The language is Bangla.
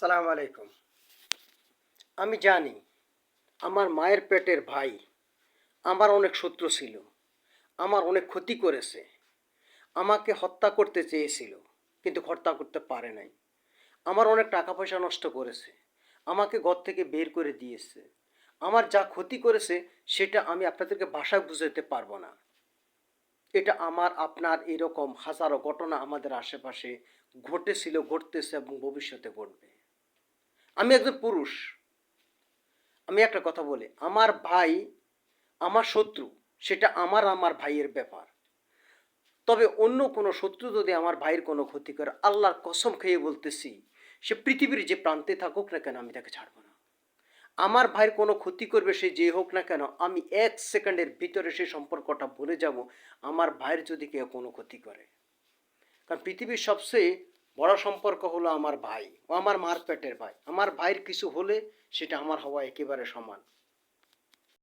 আসসালামু আলাইকুম। আমি জানি আমার মায়ের পেটের ভাই আমার অনেক শত্রু ছিল, আমার অনেক ক্ষতি করেছে, আমাকে হত্যা করতে চেয়েছিল কিন্তু হত্যা করতে পারে নাই। আমার অনেক টাকা পয়সা নষ্ট করেছে, আমাকে ঘর থেকে বের করে দিয়েছে। আমার যা ক্ষতি করেছে সেটা আমি আপনাদেরকে ভাষায় বুঝাতে পারবো না। এটা আমার আপনার এরকম হাজারো ঘটনা আমাদের আশেপাশে ঘটেছিল, ঘটতেছে এবং ভবিষ্যতে ঘটবে। আমি একজন পুরুষ, আমি একটা কথা বলি, আমার ভাই আমার শত্রু, সেটা আমার ভাইয়ের ব্যাপার। তবে অন্য কোনো শত্রু যদি আমার ভাইয়ের কোনো ক্ষতি করে, আল্লাহর কসম খেয়ে বলতেছি, সে পৃথিবীর যে প্রান্তে থাকুক না কেন আমি তাকে ছাড়বো না। আমার ভাইয়ের কোনো ক্ষতি করবে সে যে হোক না কেন, আমি 1 সেকেন্ডের ভিতরে সেই সম্পর্কটা ভুলে যাব আমার ভাইয়ের যদি কেউ কোনো ক্ষতি করে। কারণ পৃথিবীর সবচেয়ে বড় সম্পর্ক হলো আমার ভাই ও আমার মার পেটের ভাই। আমার ভাইয়ের কিছু হলে সেটা আমার হওয়া একেবারে সমান।